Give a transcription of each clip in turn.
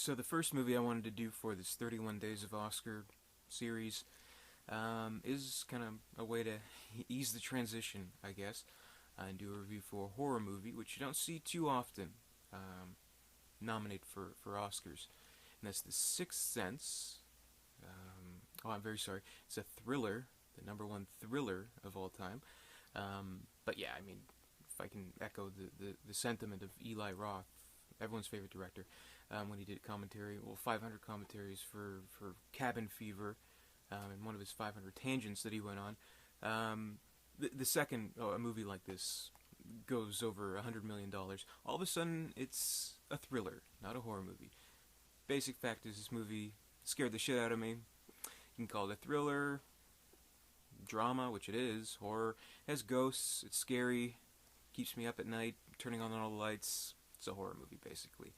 So the first movie I wanted to do for this 31 Days of Oscar series is kind of a way to ease the transition, I guess, and do a review for a horror movie, which you don't see too often nominated for Oscars. And that's The Sixth Sense. I'm very sorry. It's a thriller, the number one thriller of all time. But yeah, I mean, if I can echo the sentiment of Eli Roth, everyone's favorite director, when he did commentary, 500 commentaries for Cabin Fever, and one of his 500 tangents that he went on. The second a movie like this goes over $100 million, all of a sudden it's a thriller, not a horror movie. Basic fact is this movie scared the shit out of me. You can call it a thriller, drama, which it is, horror. It has ghosts, it's scary, keeps me up at night, turning on all the lights. It's a horror movie, basically.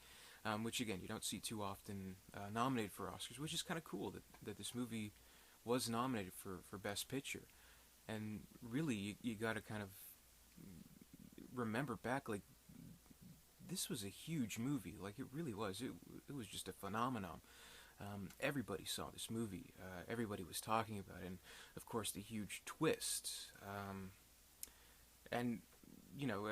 Which, again, you don't see too often nominated for Oscars, which is kind of cool that this movie was nominated for Best Picture. And really, you got to kind of remember back, like, this was a huge movie. Like, it really was. It was just a phenomenon. Everybody saw this movie. Everybody was talking about it. And, of course, the huge twist. And, you know,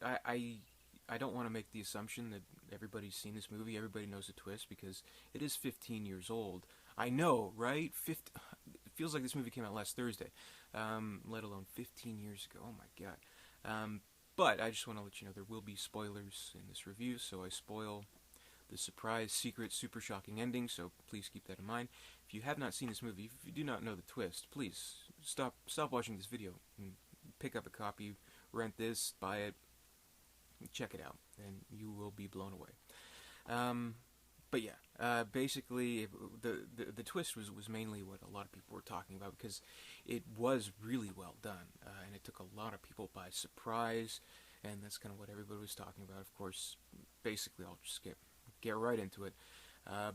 I don't want to make the assumption that everybody's seen this movie, everybody knows the twist, because it is 15 years old. I know, right? It feels like this movie came out last Thursday, let alone 15 years ago. Oh my god. But I just want to let you know there will be spoilers in this review, so I spoil the surprise, secret, super shocking ending, so please keep that in mind. If you have not seen this movie, if you do not know the twist, please stop watching this video and pick up a copy, rent this, buy it, check it out, and you will be blown away. But yeah, basically, the twist was mainly what a lot of people were talking about, because it was really well done, and it took a lot of people by surprise, and that's kind of what everybody was talking about. Of course, basically, I'll just get right into it.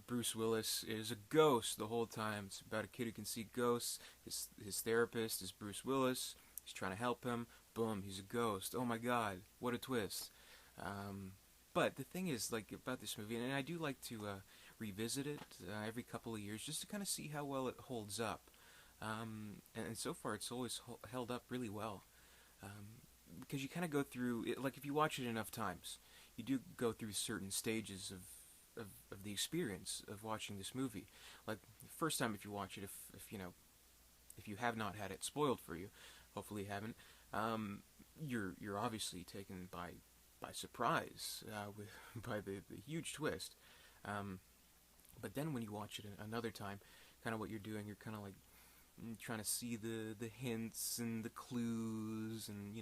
Bruce Willis is a ghost the whole time. It's about a kid who can see ghosts. His therapist is Bruce Willis. He's trying to help him. Boom, he's a ghost. Oh my god, what a twist. But the thing is, like, about this movie, and I do like to revisit it every couple of years just to kind of see how well it holds up. And so far, it's always held up really well. Because you kind of go through it, like, if you watch it enough times, you do go through certain stages of the experience of watching this movie. Like, the first time, if you watch it, if you have not had it spoiled for you, hopefully you haven't, you're obviously taken by surprise by the huge twist. But then when you watch it another time, kind of what you're doing, you're kind of like trying to see the hints and the clues, and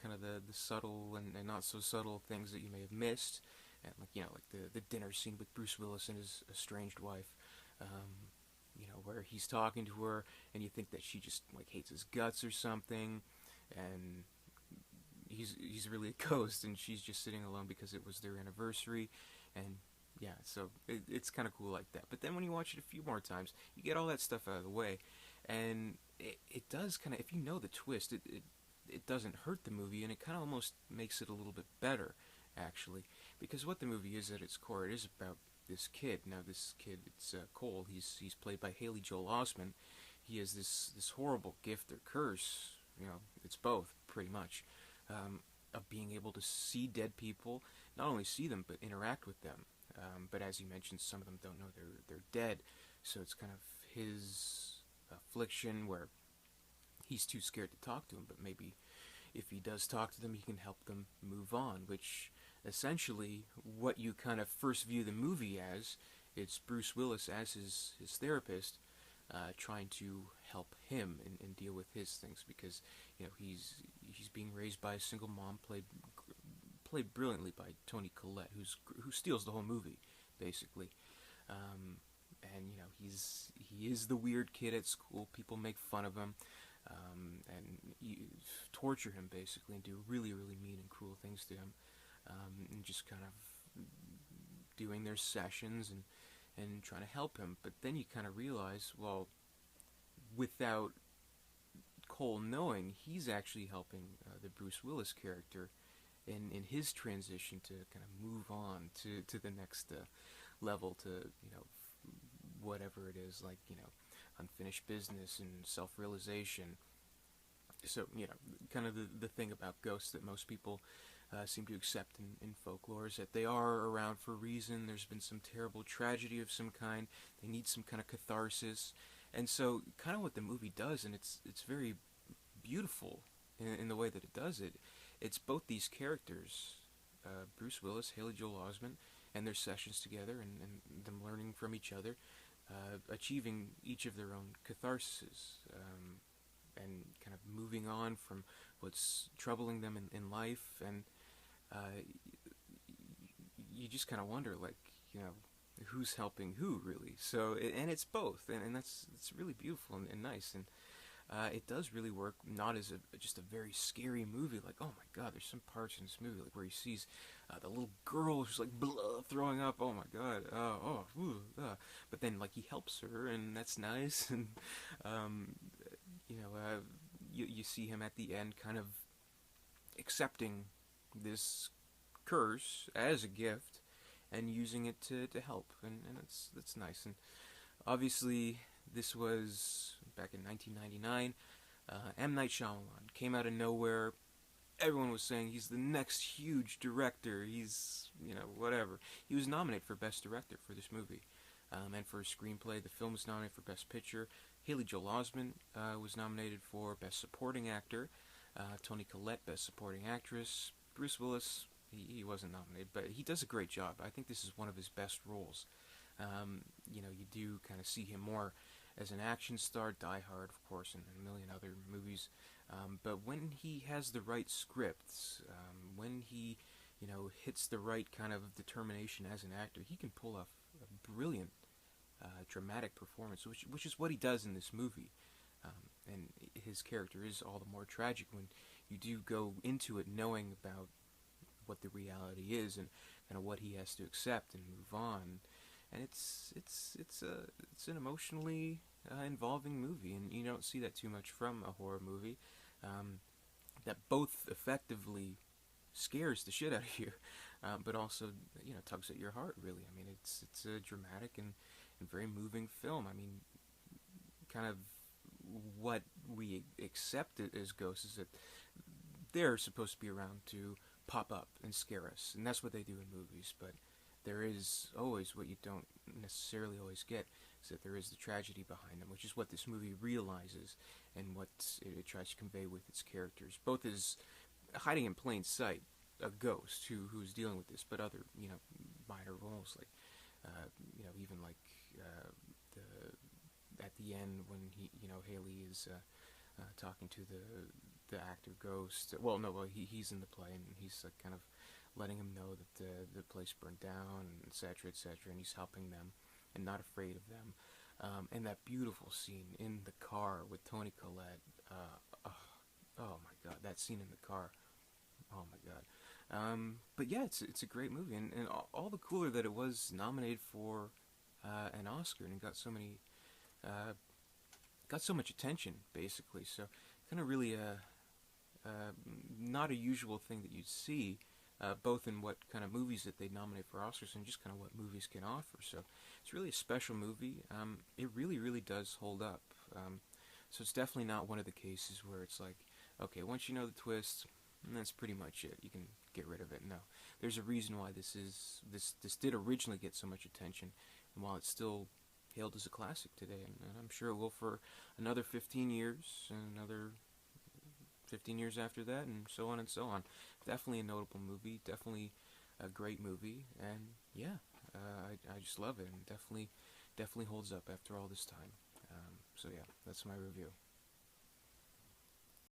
kind of the subtle and not so subtle things that you may have missed, and like the dinner scene with Bruce Willis and his estranged wife, where he's talking to her and you think that she just like hates his guts or something, and he's really a ghost and she's just sitting alone because it was their anniversary. And yeah, so it's kind of cool like that. But then when you watch it a few more times, you get all that stuff out of the way, and it does kind of, if you know the twist, it doesn't hurt the movie, and it kind of almost makes it a little bit better, actually, because what the movie is at its core, it is about this kid. Now this kid, it's Cole. He's played by Haley Joel Osment. He has this horrible gift or curse. It's both pretty much, of being able to see dead people, not only see them but interact with them. But as you mentioned, some of them don't know they're dead, so it's kind of his affliction where he's too scared to talk to them. But maybe if he does talk to them, he can help them move on. Which essentially, what you kind of first view the movie as, it's Bruce Willis as his therapist, trying to help him and deal with his things, because he's being raised by a single mom, played brilliantly by Toni Collette, who steals the whole movie basically. And he is the weird kid at school. People make fun of him, and torture him basically, and do really, really mean and cruel things to him, and just kind of doing their sessions and trying to help him. But then you kind of realize, well, without Cole knowing, he's actually helping the Bruce Willis character in his transition to kind of move on to the next level to, whatever it is, like, unfinished business and self-realization. So, kind of the thing about ghosts that most people seem to accept in folklore is that they are around for a reason. There's been some terrible tragedy of some kind. They need some kind of catharsis. And so, kind of what the movie does, and it's very beautiful in the way that it does it. It's both these characters, Bruce Willis, Haley Joel Osment, and their sessions together, and them learning from each other, achieving each of their own catharsis, and kind of moving on from what's troubling them in life, and you just kind of wonder, like, who's helping who, really. So, and it's both, and it's really beautiful and nice, and it does really work, not as just a very scary movie, like, oh my god, there's some parts in this movie, like, where he sees the little girl who's, like, throwing up, oh my god, but then, like, he helps her, and that's nice, and, you see him at the end kind of accepting this curse as a gift, and using it to help, and that's nice, and obviously, this was back in 1999. M. Night Shyamalan came out of nowhere. Everyone was saying he's the next huge director. He's, whatever. He was nominated for Best Director for this movie. And for a screenplay. The film was nominated for Best Picture. Haley Joel Osment was nominated for Best Supporting Actor. Toni Collette, Best Supporting Actress. Bruce Willis, he wasn't nominated, but he does a great job. I think this is one of his best roles. You do kind of see him more as an action star, Die Hard, of course, and a million other movies. But when he has the right scripts, when he, hits the right kind of determination as an actor, he can pull off a brilliant, dramatic performance, which is what he does in this movie. And his character is all the more tragic when you do go into it knowing about what the reality is and kind of what he has to accept and move on. And it's an emotionally involving movie, and you don't see that too much from a horror movie. That both effectively scares the shit out of you, but also tugs at your heart. Really, I mean, it's a dramatic and very moving film. I mean, kind of what we accept as ghosts is that they're supposed to be around to pop up and scare us, and that's what they do in movies, but there is always what you don't necessarily always get, is that there is the tragedy behind them, which is what this movie realizes and what it tries to convey with its characters. Both as hiding in plain sight, a ghost who's dealing with this, but other, minor roles, like, even like at the end when Haley is talking to the actor ghost. Well, no, he's in the play, and he's like kind of letting him know that the place burned down, and et cetera, and he's helping them and not afraid of them. And that beautiful scene in the car with Toni Collette. Oh my god, that scene in the car. Oh my god. But yeah, it's a great movie, and all the cooler that it was nominated for an Oscar and got so much attention, basically. So kind of really not a usual thing that you'd see. Both in what kind of movies that they nominate for Oscars and just kind of what movies can offer. So it's really a special movie. It really, really does hold up. So it's definitely not one of the cases where it's like, okay, once you know the twist, that's pretty much it. You can get rid of it. No, there's a reason why this did originally get so much attention, and while it's still hailed as a classic today, and I'm sure it will for another 15 years, and another 15 years after that, and so on and so on. Definitely a notable movie, definitely a great movie, and yeah, I just love it, and definitely holds up after all this time. So yeah, that's my review.